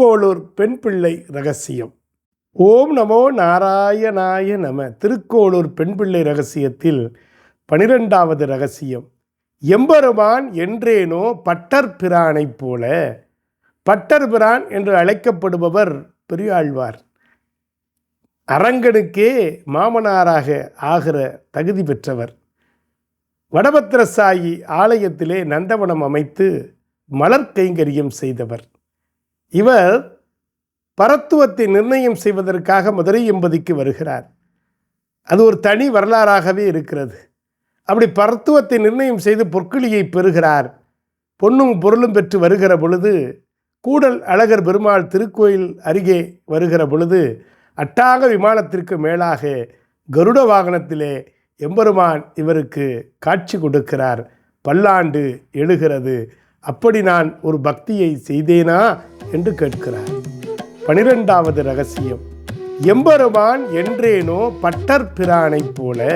திருக்கோளூர் பெண் பிள்ளை ரகசியம். ஓம் நமோ நாராயணாய நம. திருக்கோளூர் பெண் பிள்ளை ரகசியத்தில் 12வது ரகசியம். எம்பெருமான் என்றேனோ பட்டர் பிரானைப் போல. பட்டர் பிரான் என்று அழைக்கப்படுபவர் பெரியாழ்வார். அரங்கனுக்கே மாமனாராக ஆகிற தகுதி பெற்றவர். வடபத்திரசாயி ஆலயத்திலே நந்தவனம் அமைத்து மலர் கைங்கரியம் செய்தவர். இவர் பரத்துவத்தை நிர்ணயம் செய்வதற்காக மதுரை எம்பதிக்கு வருகிறார். அது ஒரு தனி வரலாறாகவே இருக்கிறது. அப்படி பரத்துவத்தை நிர்ணயம் செய்து பொற்கிளியை பெறுகிறார். பொன்னும் பொருளும் பெற்று வருகிற பொழுது கூடல் அழகர் பெருமாள் திருக்கோயில் அருகே வருகிற பொழுது அட்டாக விமானத்திற்கு மேலாக கருட வாகனத்திலே எம்பெருமான் இவருக்கு காட்சி கொடுக்கிறார். பல்லாண்டு எழுகிறது. அப்படி நான் ஒரு பக்தியை செய்தேனா என்று கேட்கிறார். 12வது ரகசியம். எம்பெருமான் என்றேனோ பட்டர் பிரானைப் போல.